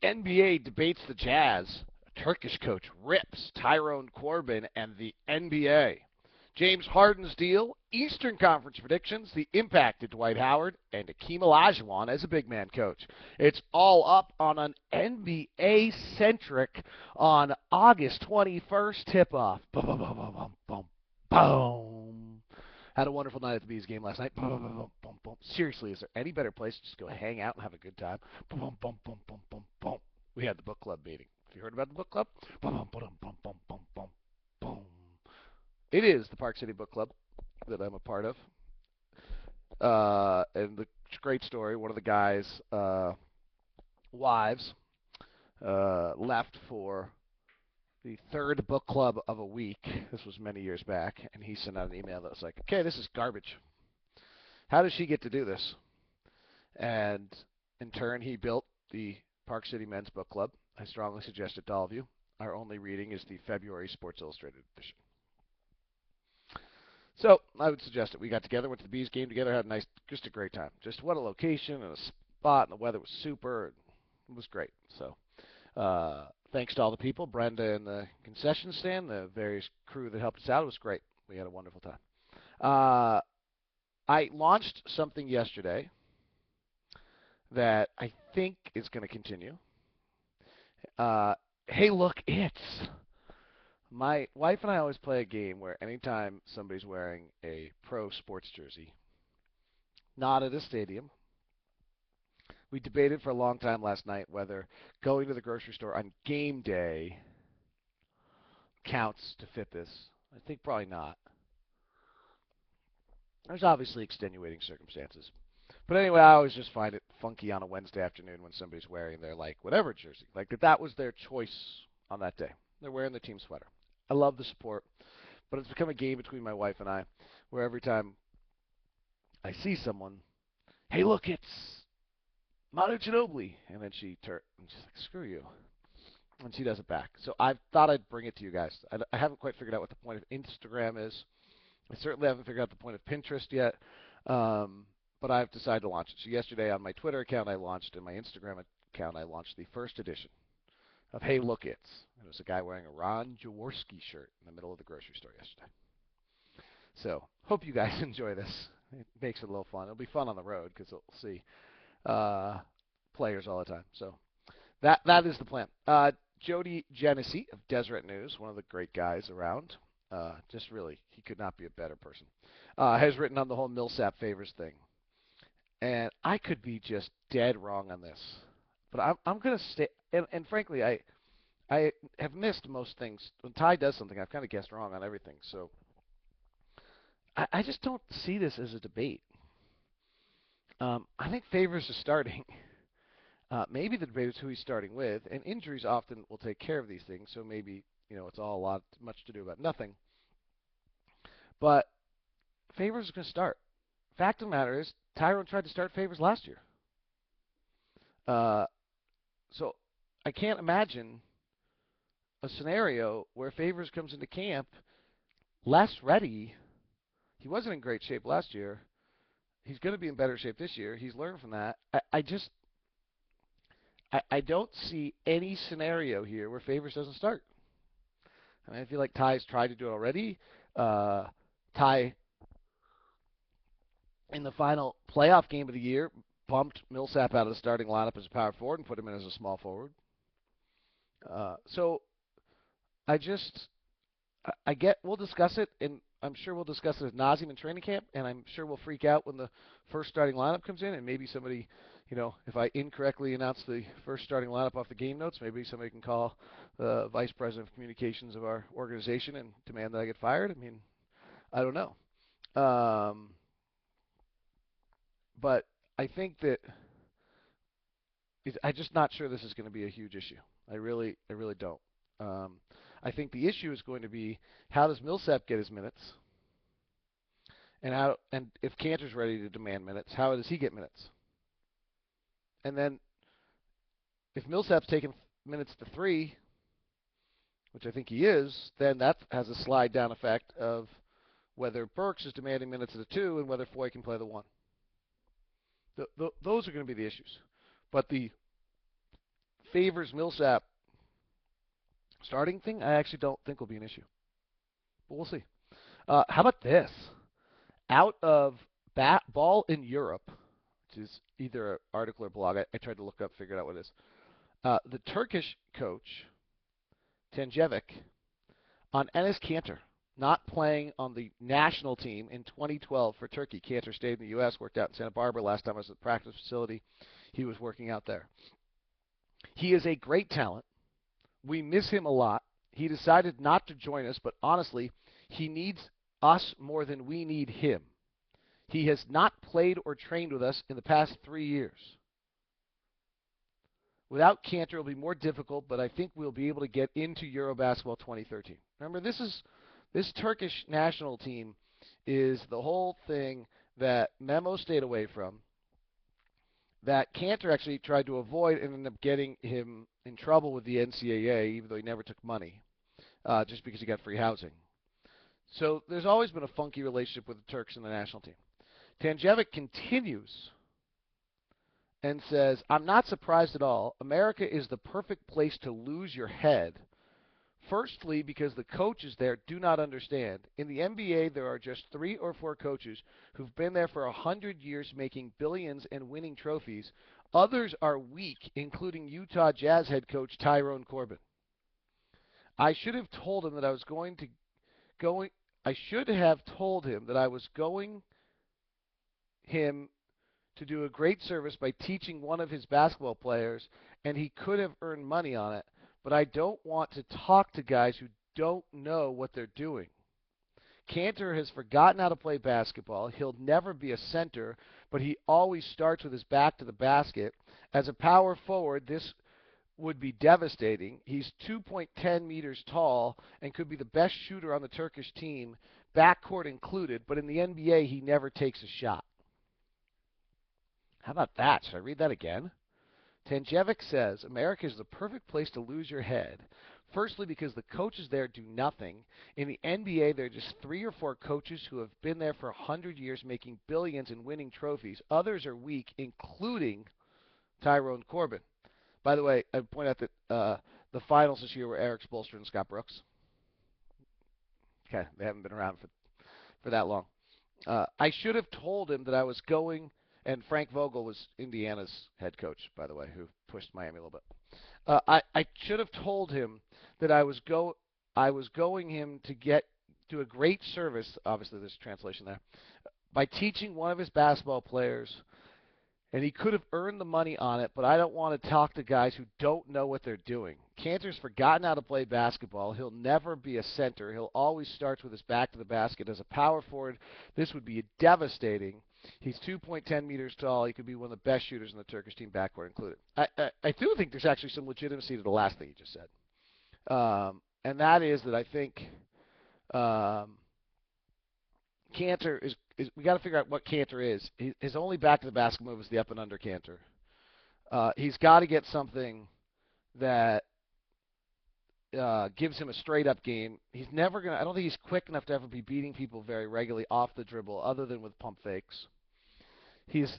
NBA debates the Jazz. A Turkish coach rips Tyrone Corbin and the NBA. James Harden's deal, Eastern Conference predictions, the impact of Dwight Howard, and Hakeem Olajuwon as a big man coach. It's all up on an NBA-centric on August 21st tip-off. Boom, boom, boom, boom, boom, boom, boom. Had a wonderful night at the Bees game last night. Boom, boom, boom, boom, boom. Seriously, is there any better place to just go hang out and have a good time? Boom, boom, boom, boom, boom, boom, boom. We had the book club meeting. Have you heard about the book club? Boom, boom, boom, boom, boom, boom, boom, boom. It is the Park City Book Club that I'm a part of. And the great story, one of the guys' wives left for the third book club of a week. This was many years back, and he sent out an email that was like, okay, this is garbage. How does she get to do this? And in turn, he built the Park City Men's Book Club. I strongly suggest it to all of you. Our only reading is the February Sports Illustrated edition. So I would suggest it. We got together, went to the Bees game together, had just a great time. Just what a location and a spot, and the weather was super. It was great. So thanks to all the people, Brenda and the concession stand, the various crew that helped us out. It was great. We had a wonderful time. I launched something yesterday that I think is going to continue. Hey, look, it's... My wife and I always play a game where anytime somebody's wearing a pro sports jersey, not at a stadium, we debated for a long time last night whether going to the grocery store on game day counts to fit this. I think probably not. There's obviously extenuating circumstances. But anyway, I always just find it funky on a Wednesday afternoon when somebody's wearing their, like, whatever jersey. Like, that was their choice on that day. They're wearing their team sweater. I love the support, but it's become a game between my wife and I, where every time I see someone, hey, look, it's Manu Ginobili, and then she's like, screw you, and she does it back. So I thought I'd bring it to you guys. I haven't quite figured out what the point of Instagram is. I certainly haven't figured out the point of Pinterest yet, but I've decided to launch it. So yesterday on my Twitter account I launched, and my Instagram account I launched the first edition of Hey Look It's. It was a guy wearing a Ron Jaworski shirt in the middle of the grocery store yesterday. So, hope you guys enjoy this. It makes it a little fun. It'll be fun on the road because we'll see players all the time. So, that is the plan. Jody Genesee of Deseret News, one of the great guys around, just really, he could not be a better person, has written on the whole Millsap Favors thing. And I could be just dead wrong on this. But I'm going to stay, and frankly, I have missed most things. When Ty does something, I've kind of guessed wrong on everything. So I just don't see this as a debate. I think Favors is starting. Maybe the debate is who he's starting with, and injuries often will take care of these things. So maybe it's all much to do about nothing. But Favors is going to start. Fact of the matter is, Tyrone tried to start Favors last year. So I can't imagine a scenario where Favors comes into camp less ready. He wasn't in great shape last year. He's going to be in better shape this year. He's learned from that. I don't see any scenario here where Favors doesn't start. I mean, I feel like Ty's tried to do it already. Ty, in the final playoff game of the year, bumped Millsap out of the starting lineup as a power forward and put him in as a small forward. So I get, we'll discuss it, and I'm sure we'll discuss it ad nauseum in training camp, and I'm sure we'll freak out when the first starting lineup comes in, and maybe somebody, if I incorrectly announce the first starting lineup off the game notes, maybe somebody can call the vice president of communications of our organization and demand that I get fired. I mean, I don't know. But I think that I'm just not sure this is going to be a huge issue. I really don't. I think the issue is going to be, how does Millsap get his minutes, and if Kanter's ready to demand minutes, how does he get minutes? And then if Millsap's taking minutes to 3, which I think he is, then that has a slide down effect of whether Burks is demanding minutes at the 2 and whether Foy can play the 1. Those are going to be the issues. But the Favors Millsap starting thing, I actually don't think will be an issue. But we'll see. How about this? Out of ball in Europe, which is either an article or blog. I tried to look up, figured out what it is. The Turkish coach, Tanjevic, on Enes Kanter, not playing on the national team in 2012 for Turkey. Kanter stayed in the U.S., worked out in Santa Barbara. Last time I was at the practice facility, he was working out there. He is a great talent. We miss him a lot. He decided not to join us, but honestly, he needs us more than we need him. He has not played or trained with us in the past 3 years. Without Kanter, it'll be more difficult, but I think we'll be able to get into Eurobasketball 2013. Remember, this Turkish national team is the whole thing that Memo stayed away from, that Kanter actually tried to avoid and ended up getting him in trouble with the NCAA, even though he never took money, just because he got free housing. So there's always been a funky relationship with the Turks and the national team. Tanjevic continues and says, I'm not surprised at all. America is the perfect place to lose your head. Firstly, because the coaches there do not understand. In the NBA, there are just 3 or 4 coaches who've been there for 100 years making billions and winning trophies. Others are weak, including Utah Jazz head coach Tyrone Corbin. I should have told him that I was going him to do a great service by teaching one of his basketball players, and he could have earned money on it. But I don't want to talk to guys who don't know what they're doing. Kanter has forgotten how to play basketball. He'll never be a center, but he always starts with his back to the basket. As a power forward, this would be devastating. He's 2.10 meters tall and could be the best shooter on the Turkish team, backcourt included, but in the NBA, he never takes a shot. How about that? Should I read that again? Tanjevic says, America is the perfect place to lose your head. Firstly, because the coaches there do nothing. In the NBA, there are just 3 or 4 coaches who have been there for 100 years making billions and winning trophies. Others are weak, including Tyrone Corbin. By the way, I point out that the finals this year were Eric Spoelstra and Scott Brooks. Okay, they haven't been around for that long. I should have told him that I was going. And Frank Vogel was Indiana's head coach, by the way, who pushed Miami a little bit. I should have told him that I was going him to do a great service. Obviously, there's a translation there. By teaching one of his basketball players, and he could have earned the money on it. But I don't want to talk to guys who don't know what they're doing. Kanter's forgotten how to play basketball. He'll never be a center. He'll always start with his back to the basket. As a power forward, this would be devastating. He's 2.10 meters tall. He could be one of the best shooters in the Turkish team, backcourt included. I do think there's actually some legitimacy to the last thing he just said. And that is that I think Kanter is we got to figure out what Kanter is. His only back to the basket move is the up and under Kanter. He's got to get something that gives him a straight up game. He's never going to, I don't think he's quick enough to ever be beating people very regularly off the dribble other than with pump fakes. His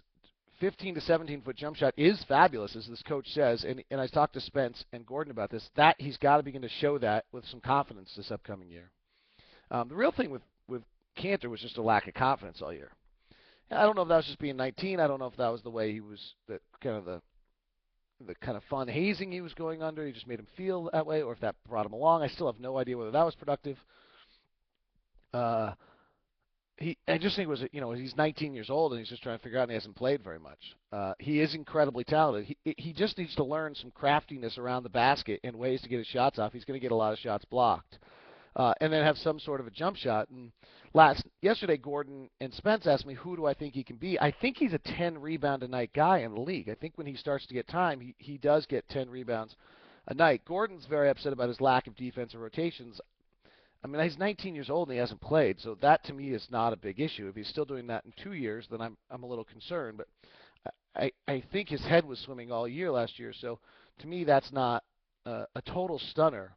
15 to 17 foot jump shot is fabulous, as this coach says, and I talked to Spence and Gordon about this, that he's got to begin to show that with some confidence this upcoming year. The real thing with Kanter was just a lack of confidence all year. I don't know if that was just being 19. I don't know if that was the way he was, the kind of fun hazing he was going under. He just made him feel that way, or if that brought him along. I still have no idea whether that was productive. I just think it was, he's 19 years old and he's just trying to figure out, and he hasn't played very much. He is incredibly talented. He just needs to learn some craftiness around the basket and ways to get his shots off. He's going to get a lot of shots blocked. And then have some sort of a jump shot. And yesterday, Gordon and Spence asked me, who do I think he can be? I think he's a 10 rebound a night guy in the league. I think when he starts to get time, he does get 10 rebounds a night. Gordon's very upset about his lack of defensive rotations. I mean, he's 19 years old and he hasn't played, so that to me is not a big issue. If he's still doing that in 2 years, then I'm a little concerned. But I think his head was swimming all year last year, so to me that's not a total stunner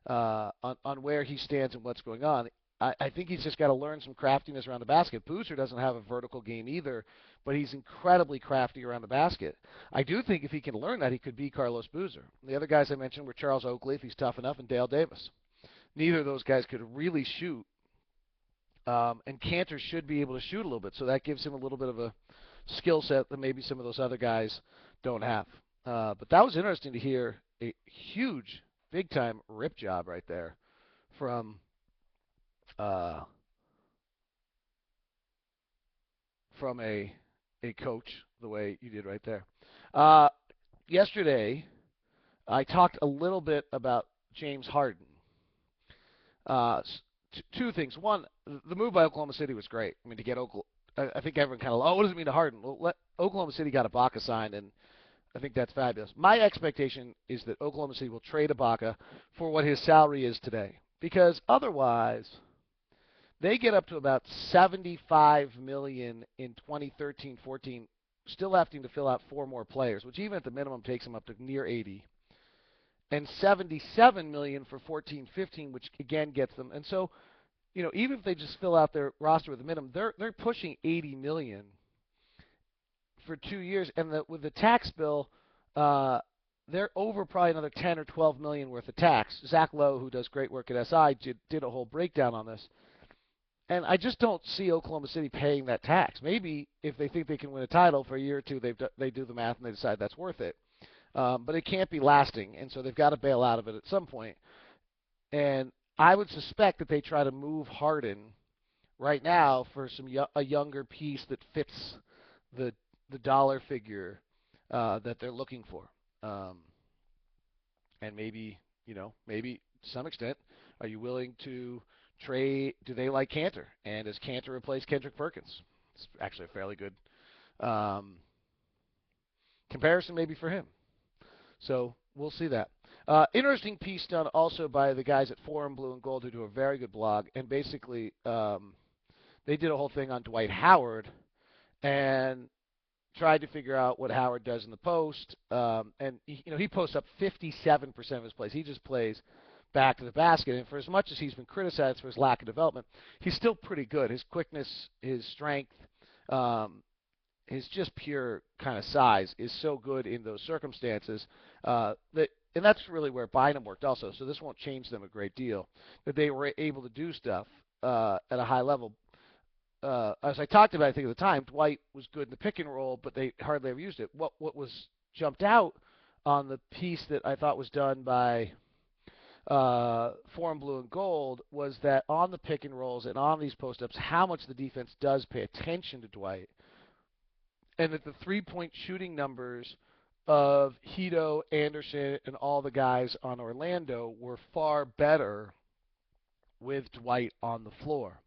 on where he stands and what's going on. I think he's just got to learn some craftiness around the basket. Boozer doesn't have a vertical game either, but he's incredibly crafty around the basket. I do think if he can learn that, he could be Carlos Boozer. The other guys I mentioned were Charles Oakley, if he's tough enough, and Dale Davis. Neither of those guys could really shoot, and Kanter should be able to shoot a little bit, so that gives him a little bit of a skill set that maybe some of those other guys don't have. But that was interesting to hear a huge, big-time rip job right there from from a coach the way you did right there. Yesterday, I talked a little bit about James Harden. Two things. One, the move by Oklahoma City was great. I mean, to get Oklahoma, I think everyone kind of, what does it mean to Harden? Well, Oklahoma City got Ibaka signed, and I think that's fabulous. My expectation is that Oklahoma City will trade Ibaka for what his salary is today, because otherwise they get up to about $75 million in 2013-14, still having to fill out 4 more players, which even at the minimum takes them up to near 80, and $77 million for 14-15, which again gets them. And so, even if they just fill out their roster with a minimum, they're pushing $80 million for 2 years, and with the tax bill, they're over probably another 10 or 12 million worth of tax. Zach Lowe, who does great work at SI, did a whole breakdown on this. And I just don't see Oklahoma City paying that tax. Maybe if they think they can win a title for a year or two, they do the math and they decide that's worth it. But it can't be lasting, and so they've got to bail out of it at some point. And I would suspect that they try to move Harden right now for a younger piece that fits the dollar figure that they're looking for. And maybe to some extent, are you willing to trade? Do they like Kanter? And does Kanter replace Kendrick Perkins? It's actually a fairly good comparison maybe for him. So we'll see that. Interesting piece done also by the guys at Forum Blue and Gold, who do a very good blog. And basically, they did a whole thing on Dwight Howard and tried to figure out what Howard does in the post. And he posts up 57% of his plays. He just plays back to the basket. And for as much as he's been criticized for his lack of development, he's still pretty good. His quickness, his strength, his just pure kind of size is so good in those circumstances and that's really where Bynum worked also. So this won't change them a great deal, that they were able to do stuff at a high level. As I talked about, I think at the time, Dwight was good in the pick and roll, but they hardly ever used it. What was jumped out on the piece that I thought was done by Forum Blue and Gold was that on the pick and rolls and on these post-ups, how much the defense does pay attention to Dwight, and that the three-point shooting numbers of Hito, Anderson, and all the guys on Orlando were far better with Dwight on the floor.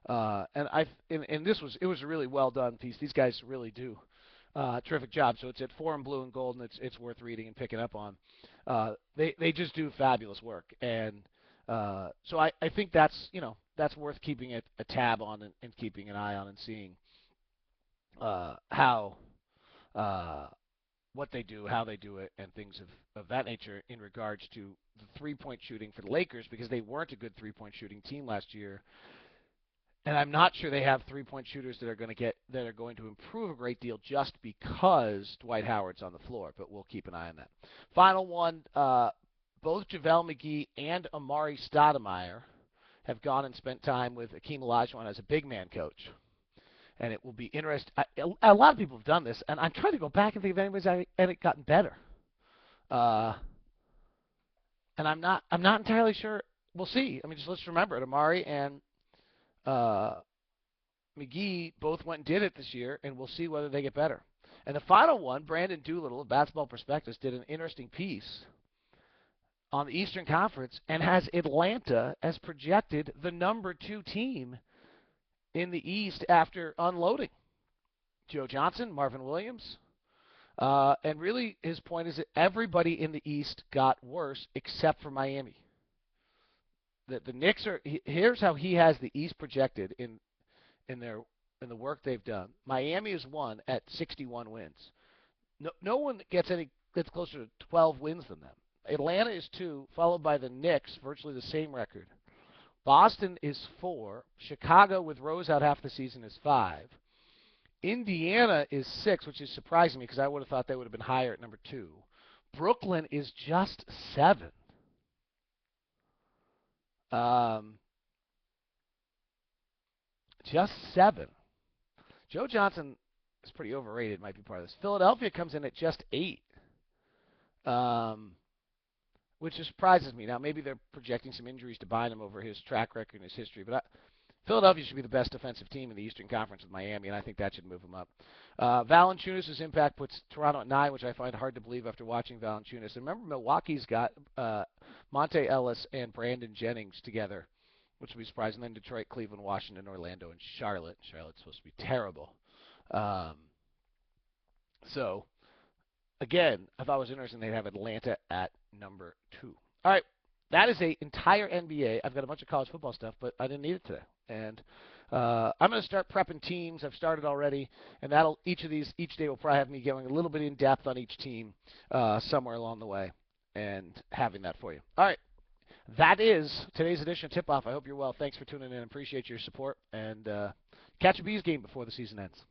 And it was a really well done piece. These guys really do terrific job. So it's at Forum Blue and Gold, and it's worth reading and picking up on. They just do fabulous work, and so I think that's worth keeping a tab on and keeping an eye on and seeing how what they do, how they do it, and things of that nature in regards to the three-point shooting for the Lakers, because they weren't a good three-point shooting team last year. And I'm not sure they have three-point shooters that are going to improve a great deal just because Dwight Howard's on the floor, but we'll keep an eye on that. Final one, both JaVale McGee and Amari Stoudemire have gone and spent time with Hakeem Olajuwon as a big man coach. And it will be interesting. A lot of people have done this, and I'm trying to go back and think if anybody's gotten better. And I'm not entirely sure. We'll see. I mean, just let's remember it. Amari and McGee both went and did it this year, and we'll see whether they get better. And the final one, Brandon Doolittle of Basketball Prospectus did an interesting piece on the Eastern Conference and has Atlanta as projected the number 2 team in the East after unloading Joe Johnson, Marvin Williams. And really his point is that everybody in the East got worse except for Miami. The Knicks are. Here's how he has the East projected in the work they've done. Miami is 1 at 61 wins. No one gets closer to 12 wins than them. Atlanta is 2, followed by the Knicks, virtually the same record, Boston is 4. Chicago, with Rose out half the season, is 5. Indiana is 6, which is surprising me because I would have thought they would have been higher at number 2. Brooklyn is just 7. Just 7. Joe Johnson is pretty overrated, might be part of this. Philadelphia comes in at just 8, which surprises me. Now, maybe they're projecting some injuries to bind him over his track record and his history, but Philadelphia should be the best defensive team in the Eastern Conference with Miami, and I think that should move him up. Valanciunas' impact puts Toronto at 9, which I find hard to believe after watching Valanciunas. And remember, Milwaukee's got Monte Ellis and Brandon Jennings together, which would be surprising. Then Detroit, Cleveland, Washington, Orlando, and Charlotte. Charlotte's supposed to be terrible. So, again, I thought it was interesting they'd have Atlanta at number 2. All right, that is the entire NBA. I've got a bunch of college football stuff, but I didn't need it today. And I'm going to start prepping teams. I've started already, and each day will probably have me going a little bit in depth on each team somewhere along the way, and having that for you. All right, that is today's edition of Tip Off. I hope you're well. Thanks for tuning in. Appreciate your support, and catch a Bees game before the season ends.